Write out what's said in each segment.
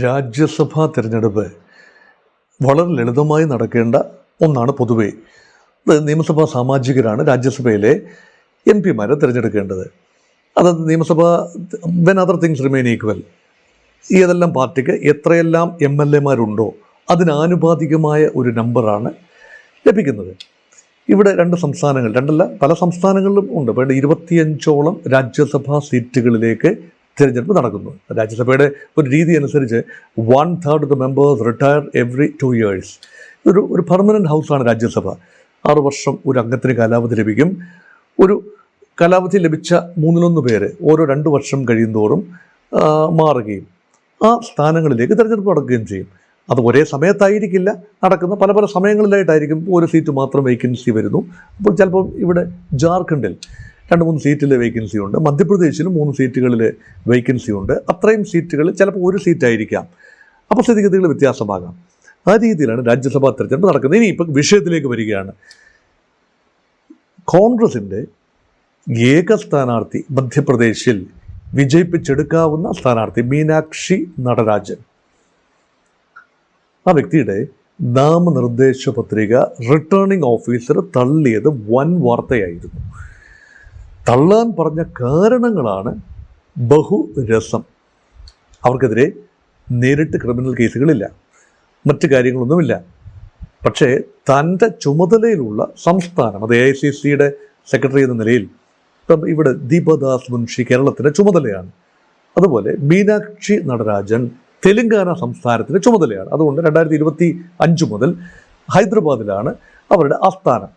രാജ്യസഭാ തിരഞ്ഞെടുപ്പ് വളരെ ലളിതമായി നടക്കേണ്ട ഒന്നാണ്. പൊതുവേ നിയമസഭാ സാമാജികരാണ് രാജ്യസഭയിലെ MP-മാരെ തിരഞ്ഞെടുക്കേണ്ടത്. അത് നിയമസഭ when other things remain equal, ഏതെല്ലാം പാർട്ടിക്ക് എത്രയെല്ലാം MLA-മാരുണ്ടോ അതിനാനുപാതികമായ ഒരു നമ്പറാണ് ലഭിക്കുന്നത്. ഇവിടെ പല സംസ്ഥാനങ്ങളിലും ഉണ്ട്. ഇപ്പോൾ 25ഓളം രാജ്യസഭാ സീറ്റുകളിലേക്ക് തിരഞ്ഞെടുപ്പ് നടക്കുന്നു. രാജ്യസഭയുടെ ഒരു രീതി അനുസരിച്ച് 1/3 of the members retire every 2 years. ഒരു പെർമനൻറ്റ് ഹൗസാണ് രാജ്യസഭ. 6 വർഷം ഒരു അംഗത്തിന് കാലാവധി ലഭിക്കും. ഒരു കാലാവധി ലഭിച്ച 1/3 പേര് ഓരോ 2 വർഷം കഴിയുന്തോറും മാറുകയും ആ സ്ഥാനങ്ങളിലേക്ക് തിരഞ്ഞെടുപ്പ് നടക്കുകയും ചെയ്യും. അത് ഒരേ സമയത്തായിരിക്കില്ല നടക്കുന്ന, പല സമയങ്ങളിലായിട്ടായിരിക്കും. ഒരു സീറ്റ് മാത്രം വേക്കൻസി വരുന്നു. അപ്പോൾ ചിലപ്പോൾ ഇവിടെ ജാർഖണ്ഡിൽ 2-3 സീറ്റിൽ വേക്കൻസി ഉണ്ട്, മധ്യപ്രദേശിലും 3 സീറ്റുകളിൽ വേക്കൻസി ഉണ്ട്. അത്രയും സീറ്റുകളിൽ ചിലപ്പോൾ ഒരു സീറ്റായിരിക്കാം. അപ്പോൾ സ്ഥിതിഗതികൾ വ്യത്യാസമാകാം. ആ രീതിയിലാണ് രാജ്യസഭാ തിരഞ്ഞെടുപ്പ് നടക്കുന്നത്. ഇനി ഇപ്പം വിഷയത്തിലേക്ക് വരികയാണ്. കോൺഗ്രസിൻ്റെ ഏക സ്ഥാനാർത്ഥി മധ്യപ്രദേശിൽ വിജയിപ്പിച്ചെടുക്കാവുന്ന സ്ഥാനാർത്ഥി മീനാക്ഷി നടരാജൻ, ആ വ്യക്തിയുടെ നാമനിർദ്ദേശ പത്രിക റിട്ടേണിംഗ് ഓഫീസർ തള്ളിയത് വൻ വാർത്തയായിരുന്നു. തള്ളാൻ പറഞ്ഞ കാരണങ്ങളാണ് ബഹുരസം. അവർക്കെതിരെ നേരിട്ട് ക്രിമിനൽ കേസുകളില്ല, മറ്റു കാര്യങ്ങളൊന്നുമില്ല. പക്ഷേ തൻ്റെ ചുമതലയിലുള്ള സംസ്ഥാനം, അത് AICCയുടെ സെക്രട്ടറി എന്ന നിലയിൽ ഇപ്പം ഇവിടെ ദീപദാസ് മുൻഷി കേരളത്തിൻ്റെ ചുമതലയാണ്. അതുപോലെ മീനാക്ഷി നടരാജൻ തെലങ്കാന സംസ്ഥാനത്തിൻ്റെ ചുമതലയാണ്. അതുകൊണ്ട് 2025 മുതൽ ഹൈദരാബാദിലാണ് അവരുടെ ആസ്ഥാനം.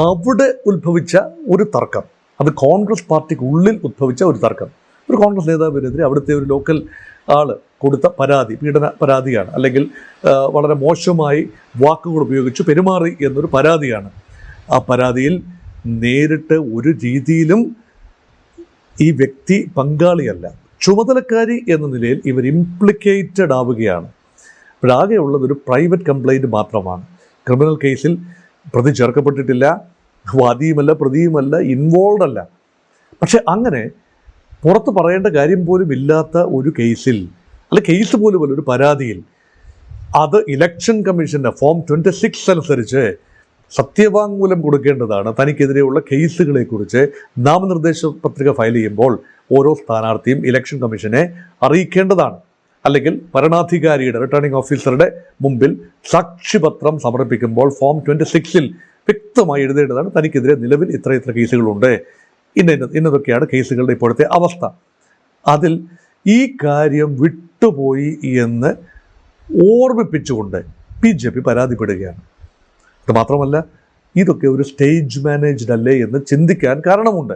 അവിടെ ഉത്ഭവിച്ച ഒരു തർക്കം, അത് കോൺഗ്രസ് പാർട്ടിക്ക് ഉള്ളിൽ ഉദ്ഭവിച്ച ഒരു തർക്കം. ഒരു കോൺഗ്രസ് നേതാവിനെതിരെ അവിടുത്തെ ഒരു ലോക്കൽ ആൾ കൊടുത്ത പരാതി പീഡന പരാതിയാണ്, അല്ലെങ്കിൽ വളരെ മോശമായി വാക്കുകൾ ഉപയോഗിച്ച് പെരുമാറി എന്നൊരു പരാതിയാണ്. ആ പരാതിയിൽ നേരിട്ട് ഒരു രീതിയിലും ഈ വ്യക്തി പങ്കാളിയല്ല. ചുമതലക്കാരി എന്ന നിലയിൽ ഇവർ ഇംപ്ലിക്കേറ്റഡ് ആവുകയാണ്. അപ്പോഴാകെയുള്ളത് ഒരു പ്രൈവറ്റ് കംപ്ലൈൻറ്റ് മാത്രമാണ്. ക്രിമിനൽ കേസിൽ പ്രതി ചേർക്കപ്പെട്ടിട്ടില്ല, വാദിയുമല്ല, പ്രതിയുമല്ല, ഇൻവോൾവ് അല്ല. പക്ഷെ അങ്ങനെ പുറത്ത് പറയേണ്ട കാര്യം പോലും ഇല്ലാത്ത ഒരു കേസിൽ, അല്ല കേസ് പോലുമല്ല, ഒരു പരാതിയിൽ അത് ഇലക്ഷൻ കമ്മീഷൻ്റെ ഫോം 26 അനുസരിച്ച് സത്യവാങ്മൂലം കൊടുക്കേണ്ടതാണ്. തനിക്കെതിരെയുള്ള കേസുകളെക്കുറിച്ച് നാമനിർദ്ദേശ പത്രിക ഫയൽ ചെയ്യുമ്പോൾ ഓരോ സ്ഥാനാർത്ഥിയും ഇലക്ഷൻ കമ്മീഷനെ അറിയിക്കേണ്ടതാണ്. അല്ലെങ്കിൽ ഭരണാധികാരിയുടെ റിട്ടേണിംഗ് ഓഫീസറുടെ മുമ്പിൽ സാക്ഷ്യപത്രം സമർപ്പിക്കുമ്പോൾ ഫോം 26-ൽ വ്യക്തമായി എഴുതേണ്ടതാണ് തനിക്കെതിരെ നിലവിൽ ഇത്ര കേസുകളുണ്ട്, ഇന്നതൊക്കെയാണ് കേസുകളുടെ ഇപ്പോഴത്തെ അവസ്ഥ. അതിൽ ഈ കാര്യം വിട്ടുപോയി എന്ന് ഓർമ്മിപ്പിച്ചുകൊണ്ട് BJP പരാതിപ്പെടുകയാണ്. അതുമാത്രമല്ല, ഇതൊക്കെ ഒരു സ്റ്റേജ് മാനേജ്ഡ് അല്ലേ എന്ന് ചിന്തിക്കാൻ കാരണമുണ്ട്.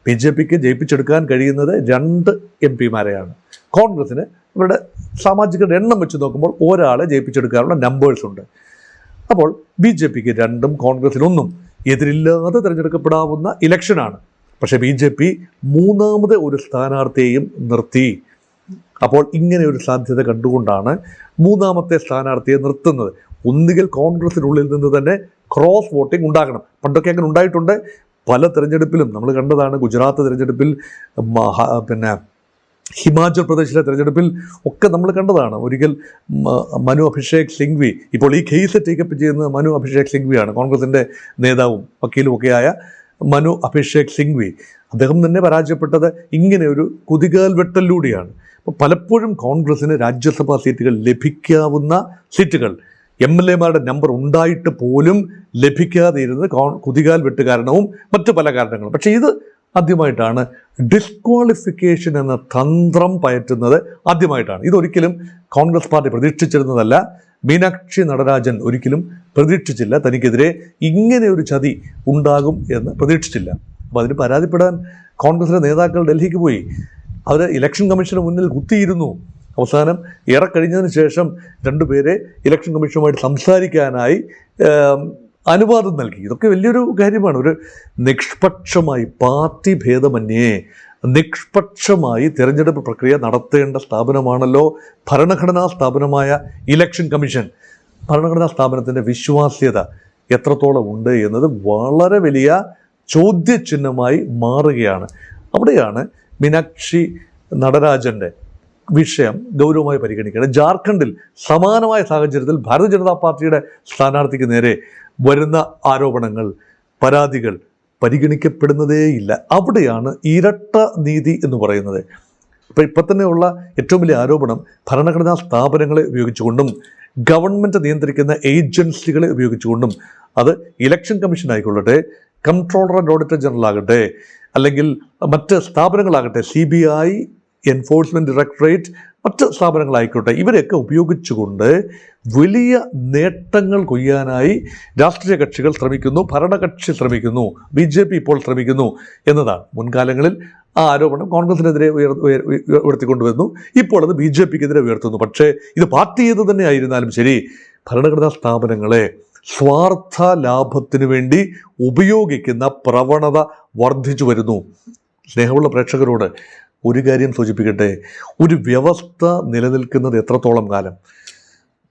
BJPക്ക് ജയിപ്പിച്ചെടുക്കാൻ കഴിയുന്നത് 2 MP-മാരെയാണ്. കോൺഗ്രസിന് ഇവരുടെ സാമാജികരുടെ എണ്ണം വെച്ച് നോക്കുമ്പോൾ ഒരാളെ ജയിപ്പിച്ചെടുക്കാനുള്ള നമ്പേഴ്സ് ഉണ്ട്. അപ്പോൾ BJPക്ക് 2ഉം കോൺഗ്രസിന് 1ഉം എതിരില്ലാതെ തിരഞ്ഞെടുക്കപ്പെടാവുന്ന ഇലക്ഷനാണ്. പക്ഷേ BJP 3ാമത് ഒരു സ്ഥാനാർത്ഥിയെയും നിർത്തി. അപ്പോൾ ഇങ്ങനെ ഒരു സാധ്യത കണ്ടുകൊണ്ടാണ് 3ാമത്തെ സ്ഥാനാർത്ഥിയെ നിർത്തുന്നത്. ഒന്നുകിൽ കോൺഗ്രസിനുള്ളിൽ നിന്ന് തന്നെ ക്രോസ് വോട്ടിംഗ് ഉണ്ടാകണം. പണ്ടൊക്കെ അങ്ങനെ ഉണ്ടായിട്ടുണ്ട്. പല തിരഞ്ഞെടുപ്പിലും നമ്മൾ കണ്ടതാണ്. ഗുജറാത്ത് തിരഞ്ഞെടുപ്പിൽ, ഹിമാചൽ പ്രദേശിലെ തിരഞ്ഞെടുപ്പിൽ ഒക്കെ നമ്മൾ കണ്ടതാണ്. ഒരിക്കൽ മനു അഭിഷേക് സിംഗ്വി, ഇപ്പോൾ ഈ കേസ് ടേക്കപ്പ് ചെയ്യുന്നത് മനു അഭിഷേക് സിംഗ്വിയാണ്, കോൺഗ്രസിൻ്റെ നേതാവും വക്കീലും ഒക്കെയായ മനു അഭിഷേക് സിംഗ്വി. അദ്ദേഹം തന്നെ പരാജയപ്പെട്ടത് ഇങ്ങനെ ഒരു കുതികാൽ വെട്ടലിലൂടെയാണ്. അപ്പോൾ പലപ്പോഴും കോൺഗ്രസിന് രാജ്യസഭാ സീറ്റുകൾ ലഭിക്കാവുന്ന സീറ്റുകൾ MLA-മാരുടെ നമ്പർ ഉണ്ടായിട്ട് പോലും ലഭിക്കാതെ ഇരുന്നത് കുതികാൽ വെട്ട് കാരണവും മറ്റു പല കാരണങ്ങളും. പക്ഷേ ഇത് ആദ്യമായിട്ടാണ് ഡിസ്ക്വാളിഫിക്കേഷൻ എന്ന തന്ത്രം പയറ്റുന്നത്. ആദ്യമായിട്ടാണ്. ഇതൊരിക്കലും കോൺഗ്രസ് പാർട്ടി പ്രതീക്ഷിച്ചിരുന്നതല്ല. മീനാക്ഷി നടരാജൻ ഒരിക്കലും പ്രതീക്ഷിച്ചില്ല. തനിക്കെതിരെ ഇങ്ങനെ ഒരു ചതി ഉണ്ടാകും എന്ന് പ്രതീക്ഷിച്ചില്ല. അപ്പോൾ അതിന് പരാതിപ്പെടാൻ കോൺഗ്രസിലെ നേതാക്കൾ ഡൽഹിക്ക് പോയി. അവർ ഇലക്ഷൻ കമ്മീഷന് മുന്നിൽ കുത്തിയിരുന്നു. അവസാനം കഴിഞ്ഞതിന് ശേഷം 2 പേരെ ഇലക്ഷൻ കമ്മീഷനുമായിട്ട് സംസാരിക്കാനായി അനുവാദം നൽകി. ഇതൊക്കെ വലിയൊരു കാര്യമാണ്. ഒരു നിഷ്പക്ഷമായി, പാർട്ടി ഭേദമന്യേ നിഷ്പക്ഷമായി തിരഞ്ഞെടുപ്പ് പ്രക്രിയ നടത്തേണ്ട സ്ഥാപനമാണല്ലോ ഭരണഘടനാ സ്ഥാപനമായ ഇലക്ഷൻ കമ്മീഷൻ. ഭരണഘടനാ സ്ഥാപനത്തിൻ്റെ വിശ്വാസ്യത എത്രത്തോളം ഉണ്ട് എന്നത് വളരെ വലിയ ചോദ്യചിഹ്നമായി മാറുകയാണ്. അവിടെയാണ് മീനാക്ഷി നടരാജൻ്റെ വിഷയം ഗൗരവമായി പരിഗണിക്കണം. ജാർഖണ്ഡിൽ സമാനമായ സാഹചര്യത്തിൽ ഭാരതീയ ജനതാ പാർട്ടിയുടെ സ്ഥാനാർത്ഥിക്ക് നേരെ വരുന്ന ആരോപണങ്ങൾ, പരാതികൾ പരിഗണിക്കപ്പെടുന്നതേയില്ല. അവിടെയാണ് ഇരട്ട നീതി എന്ന് പറയുന്നത്. ഇപ്പം തന്നെയുള്ള ഏറ്റവും വലിയ ആരോപണം ഭരണഘടനാ സ്ഥാപനങ്ങളെ ഉപയോഗിച്ചുകൊണ്ടും ഗവൺമെൻറ് നിയന്ത്രിക്കുന്ന ഏജൻസികളെ ഉപയോഗിച്ചുകൊണ്ടും, അത് ഇലക്ഷൻ കമ്മീഷൻ ആയിക്കൊള്ളട്ടെ, കംട്രോളർ ആൻഡ് ഓഡിറ്റർ ജനറൽ ആകട്ടെ, അല്ലെങ്കിൽ മറ്റ് സ്ഥാപനങ്ങളാകട്ടെ, CBI, എൻഫോഴ്സ്മെൻറ്റ് ഡയറക്ടറേറ്റ്, മറ്റ് സ്ഥാപനങ്ങളായിക്കോട്ടെ, ഇവരെയൊക്കെ ഉപയോഗിച്ചുകൊണ്ട് വലിയ നേട്ടങ്ങൾ കൊയ്യാനായി രാഷ്ട്രീയ കക്ഷികൾ ശ്രമിക്കുന്നു, ഭരണകക്ഷി ശ്രമിക്കുന്നു, BJP ഇപ്പോൾ ശ്രമിക്കുന്നു എന്നതാണ്. മുൻകാലങ്ങളിൽ ആ ആരോപണം കോൺഗ്രസിനെതിരെ ഉയർത്തിക്കൊണ്ടുവരുന്നു, ഇപ്പോൾ അത് BJPക്കെതിരെ ഉയർത്തുന്നു. പക്ഷേ ഇത് പാർട്ടി ഏത് തന്നെ ആയിരുന്നാലും ശരി, ഭരണഘടനാ സ്ഥാപനങ്ങളെ സ്വാർത്ഥ ലാഭത്തിനു വേണ്ടി ഉപയോഗിക്കുന്ന പ്രവണത വർദ്ധിച്ചു വരുന്നു. സ്നേഹമുള്ള പ്രേക്ഷകരോട് ഒരു കാര്യം സൂചിപ്പിക്കട്ടെ, ഒരു വ്യവസ്ഥ നിലനിൽക്കുന്നത് എത്രത്തോളം കാലം?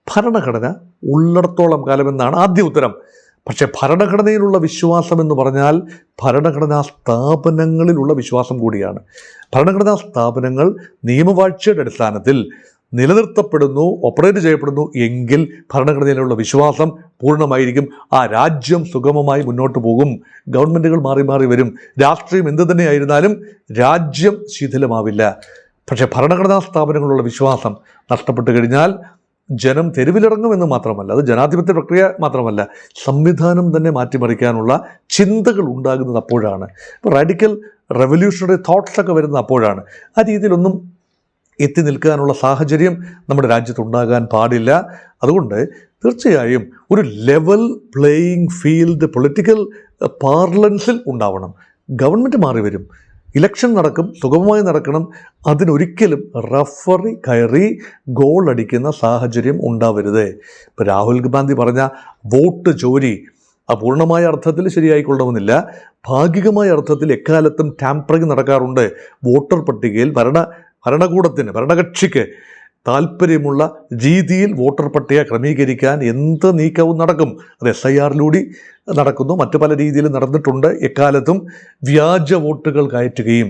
ഭരണഘടന ഉള്ളിടത്തോളം കാലമെന്നാണ് ആദ്യ ഉത്തരം. പക്ഷേ ഭരണഘടനയിലുള്ള വിശ്വാസം എന്ന് പറഞ്ഞാൽ ഭരണഘടനാ സ്ഥാപനങ്ങളിലുള്ള വിശ്വാസം കൂടിയാണ്. ഭരണഘടനാ സ്ഥാപനങ്ങൾ നിയമവാഴ്ചയുടെ അടിസ്ഥാനത്തിൽ നിലനിർത്തപ്പെടുന്നു, ഓപ്പറേറ്റ് ചെയ്യപ്പെടുന്നു എങ്കിൽ ഭരണഘടനയിലുള്ള വിശ്വാസം പൂർണ്ണമായിരിക്കും. ആ രാജ്യം സുഗമമായി മുന്നോട്ട് പോകും. ഗവൺമെൻറ്റുകൾ മാറി മാറി വരും, രാഷ്ട്രീയം എന്തു തന്നെയായിരുന്നാലും രാജ്യം ശിഥിലമാവില്ല. പക്ഷേ ഭരണഘടനാ സ്ഥാപനങ്ങളുള്ള വിശ്വാസം നഷ്ടപ്പെട്ടു കഴിഞ്ഞാൽ ജനം തെരുവിലിറങ്ങുമെന്ന് മാത്രമല്ല, അത് ജനാധിപത്യ പ്രക്രിയ മാത്രമല്ല, സംവിധാനം തന്നെ മാറ്റിമറിക്കാനുള്ള ചിന്തകൾ ഉണ്ടാകുന്നത് അപ്പോഴാണ്. ഇപ്പോൾ റാഡിക്കൽ റെവല്യൂഷണറി തോട്ട്സൊക്കെ വരുന്നത് അപ്പോഴാണ്. ആ രീതിയിലൊന്നും എത്തി നിൽക്കാനുള്ള സാഹചര്യം നമ്മുടെ രാജ്യത്തുണ്ടാകാൻ പാടില്ല. അതുകൊണ്ട് തീർച്ചയായും ഒരു ലെവൽ പ്ലേയിങ് ഫീൽഡ് പൊളിറ്റിക്കൽ പാർലൻസിൽ ഉണ്ടാവണം. ഗവൺമെൻറ് മാറി വരും, ഇലക്ഷൻ നടക്കും, സുഗമമായി നടക്കണം. അതിനൊരിക്കലും റഫറി കയറി ഗോൾ അടിക്കുന്ന സാഹചര്യം ഉണ്ടാവരുത്. ഇപ്പോൾ രാഹുൽ ഗാന്ധി പറഞ്ഞ വോട്ട് ചോരി പൂർണ്ണമായ അർത്ഥത്തിൽ ശരിയായിക്കൊള്ളണമെന്നില്ല. ഭാഗികമായ അർത്ഥത്തിൽ എക്കാലത്തും ടാമ്പറിങ് നടക്കാറുണ്ട്. വോട്ടർ പട്ടികയിൽ ഭരണകക്ഷിക്ക് താല്പര്യമുള്ള രീതിയിൽ വോട്ടർ പട്ടിക ക്രമീകരിക്കാൻ എന്ത് നീക്കവും നടക്കും. അത് SIRലൂടെ നടക്കുന്നു, മറ്റു പല രീതിയിലും നടന്നിട്ടുണ്ട്. എക്കാലത്തും വ്യാജ വോട്ടുകൾ കയറ്റുകയും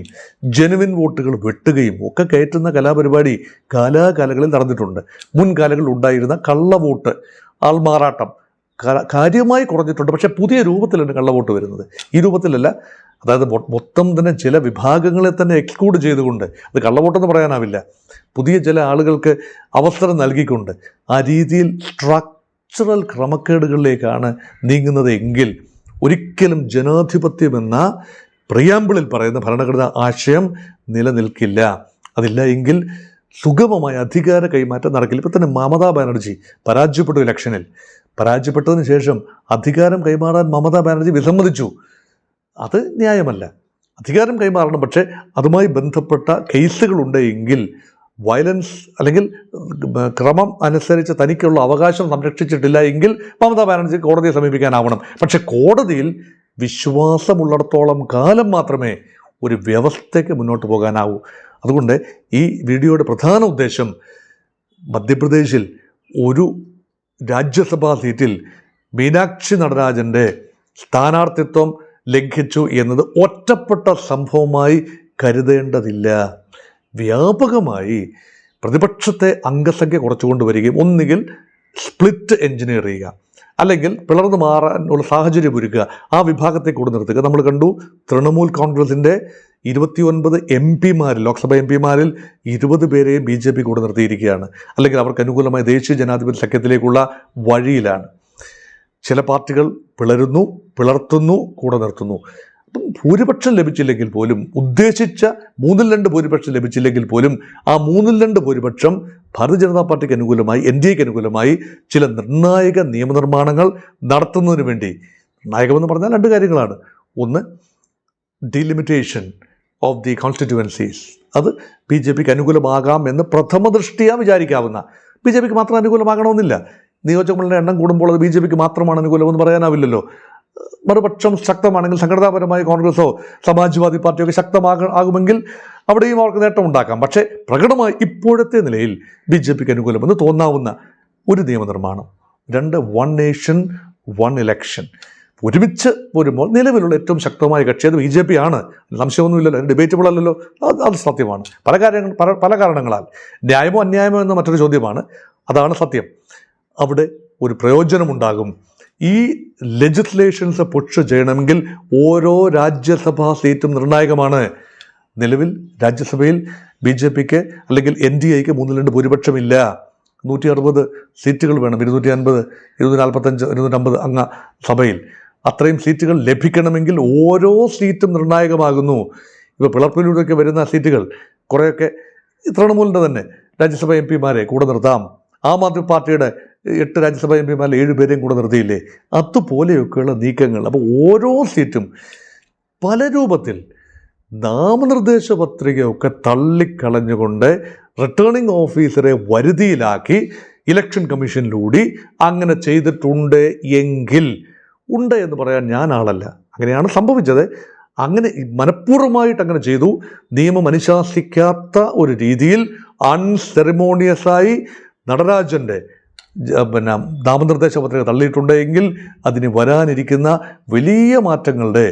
ജെനുവിൻ വോട്ടുകൾ വെട്ടുകയും ഒക്കെ കയറ്റുന്ന കലാപരിപാടി കാലാകാലങ്ങളിൽ നടന്നിട്ടുണ്ട്. മുൻകാലങ്ങളിൽ ഉണ്ടായിരുന്ന കള്ളവോട്ട്, ആൾമാറാട്ടം കാര്യമായി കുറഞ്ഞിട്ടുണ്ട്. പക്ഷേ പുതിയ രൂപത്തിലാണ് കള്ളവോട്ട് വരുന്നത്. ഈ രൂപത്തിലല്ല, അതായത് മൊത്തം തന്നെ ചില വിഭാഗങ്ങളെ തന്നെ എക്സ്ക്ലൂഡ് ചെയ്തുകൊണ്ട്, അത് കള്ളവോട്ടെന്ന് പറയാനാവില്ല, പുതിയ ചില ആളുകൾക്ക് അവസരം നൽകിക്കൊണ്ട് ആ രീതിയിൽ സ്ട്രക്ചറൽ ക്രമക്കേടുകളിലേക്കാണ് നീങ്ങുന്നത് എങ്കിൽ ഒരിക്കലും ജനാധിപത്യമെന്ന പ്രിയാമ്പിളിൽ പറയുന്ന ഭരണഘടനാ ആശയം നിലനിൽക്കില്ല. അതില്ല എങ്കിൽ സുഗമമായ അധികാര കൈമാറ്റം നടക്കില്ല. ഇപ്പോൾ തന്നെ മമതാ ബാനർജി പരാജയപ്പെട്ടു. ഇലക്ഷനിൽ പരാജയപ്പെട്ടതിന് ശേഷം അധികാരം കൈമാറാൻ മമതാ ബാനർജി വിസമ്മതിച്ചു. അത് ന്യായമല്ല. അധികാരം കൈമാറണം, പക്ഷേ അതുമായി ബന്ധപ്പെട്ട കേസുകളുണ്ട് എങ്കിൽ, വയലൻസ് അല്ലെങ്കിൽ ക്രമം അനുസരിച്ച് തനിക്കുള്ള അവകാശം സംരക്ഷിച്ചിട്ടില്ല എങ്കിൽ മമതാ ബാനർജി കോടതിയെ സമീപിക്കാനാവണം. പക്ഷെ കോടതിയിൽ വിശ്വാസമുള്ളിടത്തോളം കാലം മാത്രമേ ഒരു വ്യവസ്ഥയ്ക്ക് മുന്നോട്ട് പോകാനാവൂ. അതുകൊണ്ട് ഈ വീഡിയോയുടെ പ്രധാന ഉദ്ദേശം, മധ്യപ്രദേശിൽ ഒരു രാജ്യസഭാ സീറ്റിൽ മീനാക്ഷി നടരാജൻ്റെ സ്ഥാനാർത്ഥിത്വം ലംഘിച്ചു എന്നത് ഒറ്റപ്പെട്ട സംഭവമായി കരുതേണ്ടതില്ല. വ്യാപകമായി പ്രതിപക്ഷത്തെ അംഗസംഖ്യ കുറച്ചുകൊണ്ട് വരികയും ഒന്നുകിൽ സ്പ്ലിറ്റ് എഞ്ചിനീയർ ചെയ്യുക, അല്ലെങ്കിൽ പിളർന്നു മാറാനുള്ള സാഹചര്യം ഒരുക്കുക, ആ വിഭാഗത്തെ കൂടെ നിർത്തുക. നമ്മൾ കണ്ടു, തൃണമൂൽ കോൺഗ്രസിൻ്റെ 29 MP-മാർ, ലോക്സഭ MP-മാരിൽ 20 പേരെയും BJP കൂടെ നിർത്തിയിരിക്കുകയാണ്. അല്ലെങ്കിൽ അവർക്ക് അനുകൂലമായ ദേശീയ ജനാധിപത്യ സഖ്യത്തിലേക്കുള്ള വഴിയിലാണ്. ചില പാർട്ടികൾ പിളർത്തുന്നു, കൂടെ നിർത്തുന്നു. അപ്പം ഭൂരിപക്ഷം ലഭിച്ചില്ലെങ്കിൽ പോലും, ഉദ്ദേശിച്ച 2/3 ഭൂരിപക്ഷം ലഭിച്ചില്ലെങ്കിൽ പോലും, ആ 2/3 ഭൂരിപക്ഷം ഭാരതീയ ജനതാ പാർട്ടിക്ക് അനുകൂലമായി, NDAക്ക് അനുകൂലമായി ചില നിർണായക നിയമനിർമ്മാണങ്ങൾ നടത്തുന്നതിന് വേണ്ടി, നിർണായകമെന്ന് പറഞ്ഞാൽ 2 കാര്യങ്ങളാണ്. ഒന്ന്, ഡീലിമിറ്റേഷൻ ഓഫ് ദി കോൺസ്റ്റിറ്റ്യുവൻസീസ്. അത് BJPക്ക് അനുകൂലമാകാം എന്ന് പ്രഥമ ദൃഷ്ടിയാ വിചാരിക്കാവുന്ന, BJPക്ക് മാത്രം അനുകൂലമാകണമെന്നില്ല. നിയോജകങ്ങളുടെ എണ്ണം കൂടുമ്പോൾ അത് BJPക്ക് മാത്രമാണ് അനുകൂലമെന്ന് പറയാനാവില്ലല്ലോ. മറുപക്ഷം ശക്തമാണെങ്കിൽ, സംഘടനാപരമായി കോൺഗ്രസോ സമാജ്വാദി പാർട്ടിയൊക്കെ ശക്തമാകുമെങ്കിൽ അവിടെയും അവർക്ക് നേട്ടമുണ്ടാക്കാം. പക്ഷേ പ്രകടമായി ഇപ്പോഴത്തെ നിലയിൽ BJPക്ക് അനുകൂലമെന്ന് തോന്നാവുന്ന ഒരു നിയമനിർമ്മാണം. 2, 1 നേഷൻ 1 ഇലക്ഷൻ. ഒരുമിച്ച് പോരുമ്പോൾ നിലവിലുള്ള ഏറ്റവും ശക്തമായ കക്ഷി അത് BJP ആണ്. സംശയമൊന്നുമില്ലല്ലോ, അത് ഡിബേറ്റബിൾ അല്ലല്ലോ, അത് സത്യമാണ്. പല കാരണങ്ങളാൽ ന്യായമോ അന്യായമോ എന്ന മറ്റൊരു ചോദ്യമാണ്. അതാണ് സത്യം. അവിടെ ഒരു പ്രയോജനമുണ്ടാകും. ഈ ലെജിസ്ലേഷൻസ് പുഷ് ചെയ്യണമെങ്കിൽ ഓരോ രാജ്യസഭാ സീറ്റും നിർണായകമാണ്. നിലവിൽ രാജ്യസഭയിൽ BJPക്ക് അല്ലെങ്കിൽ NDAക്ക് 3-2 ഭൂരിപക്ഷമില്ല. 160 സീറ്റുകൾ വേണം. 250, 245, 250 അംഗ സഭയിൽ. അത്രയും സീറ്റുകൾ ലഭിക്കണമെങ്കിൽ ഓരോ സീറ്റും നിർണായകമാകുന്നു. ഇപ്പോൾ പിളർപ്പിലൂടെയൊക്കെ വരുന്ന സീറ്റുകൾ കുറേയൊക്കെ തൃണമൂലിൻ്റെ തന്നെ രാജ്യസഭ MP മാരെ കൂടെ നിർത്താം. ആം ആദ്മി പാർട്ടിയുടെ 8 രാജ്യസഭ MP മാരിൽ 7 പേരെയും കൂടെ നിർത്തിയില്ലേ? അതുപോലെയൊക്കെയുള്ള നീക്കങ്ങൾ. അപ്പോൾ ഓരോ സീറ്റും പല രൂപത്തിൽ നാമനിർദ്ദേശ പത്രികയൊക്കെ തള്ളിക്കളഞ്ഞുകൊണ്ട് റിട്ടേണിംഗ് ഓഫീസറെ വരുതിയിലാക്കി ഇലക്ഷൻ കമ്മീഷനിലൂടെ അങ്ങനെ ചെയ്തിട്ടുണ്ട് എങ്കിൽ, ഉണ്ട് എന്ന് പറയാൻ ഞാൻ ആളല്ല. അങ്ങനെയാണ് സംഭവിച്ചത്. അങ്ങനെ മനഃപൂർവ്വമായിട്ട് അങ്ങനെ ചെയ്തു. നിയമം അനുശാസിക്കാത്ത ഒരു രീതിയിൽ അൺസെറിമോണിയസായി നടരാജൻ്റെ നാമനിർദ്ദേശ പത്രിക തള്ളിയിട്ടുണ്ടെങ്കിൽ അതിന് വരാനിരിക്കുന്ന വലിയ മാറ്റങ്ങളുടെ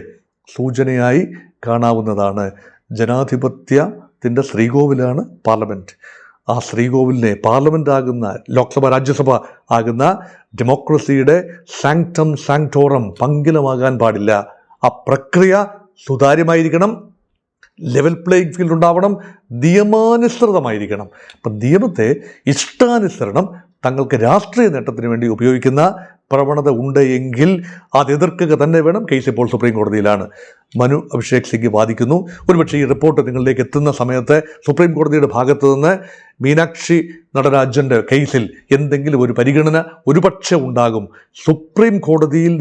സൂചനയായി കാണാവുന്നതാണ്. ജനാധിപത്യത്തിൻ്റെ ശ്രീകോവിലാണ് പാർലമെൻറ്റ്. ആ ശ്രീകോവിലിനെ പാർലമെൻ്റ് ആകുന്ന, ലോക്സഭ രാജ്യസഭ ആകുന്ന ഡെമോക്രസിയുടെ സാങ്ക്ടം സാങ്ക്ടോറം പങ്കിലമാകാൻ പാടില്ല. ആ പ്രക്രിയ സുതാര്യമായിരിക്കണം, ലെവൽ പ്ലേയിങ് ഫീൽഡ് ഉണ്ടാവണം, നിയമാനുസൃതമായിരിക്കണം. അപ്പം നിയമത്തെ ഇഷ്ടാനുസരണം തങ്ങൾക്ക് രാഷ്ട്രീയ നേട്ടത്തിന് വേണ്ടി ഉപയോഗിക്കുന്ന പ്രവണത ഉണ്ട് എങ്കിൽ അത് എതിർക്കുക തന്നെ വേണം. കേസ് ഇപ്പോൾ സുപ്രീം കോടതിയിലാണ്. മനു അഭിഷേക് സിംഗ് വാദിക്കുന്നു. ഒരുപക്ഷെ ഈ റിപ്പോർട്ട് നിങ്ങളിലേക്ക് എത്തുന്ന സമയത്ത് സുപ്രീം കോടതിയുടെ ഭാഗത്തു നിന്ന് മീനാക്ഷി നടരാജൻ്റെ കേസിൽ എന്തെങ്കിലും ഒരു പരിഗണന ഒരുപക്ഷെ ഉണ്ടാകും. സുപ്രീം കോടതിയിൽ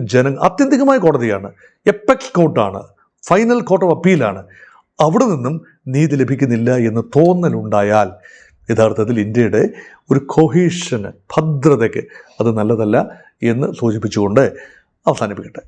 ആത്യന്തികമായ കോടതിയാണ്, എപ്പെക്സ് കോർട്ടാണ്, ഫൈനൽ കോർട്ട് ഓഫ് അപ്പീലാണ്. അവിടെ നിന്നും നീതി ലഭിക്കുന്നില്ല എന്ന് തോന്നലുണ്ടായാൽ യഥാർത്ഥത്തിൽ ഇന്ത്യയുടെ ഒരു കൊഹീഷന്, ഭദ്രതയ്ക്ക് അത് നല്ലതല്ല എന്ന് സൂചിപ്പിച്ചുകൊണ്ട് അവസാനിപ്പിക്കട്ടെ.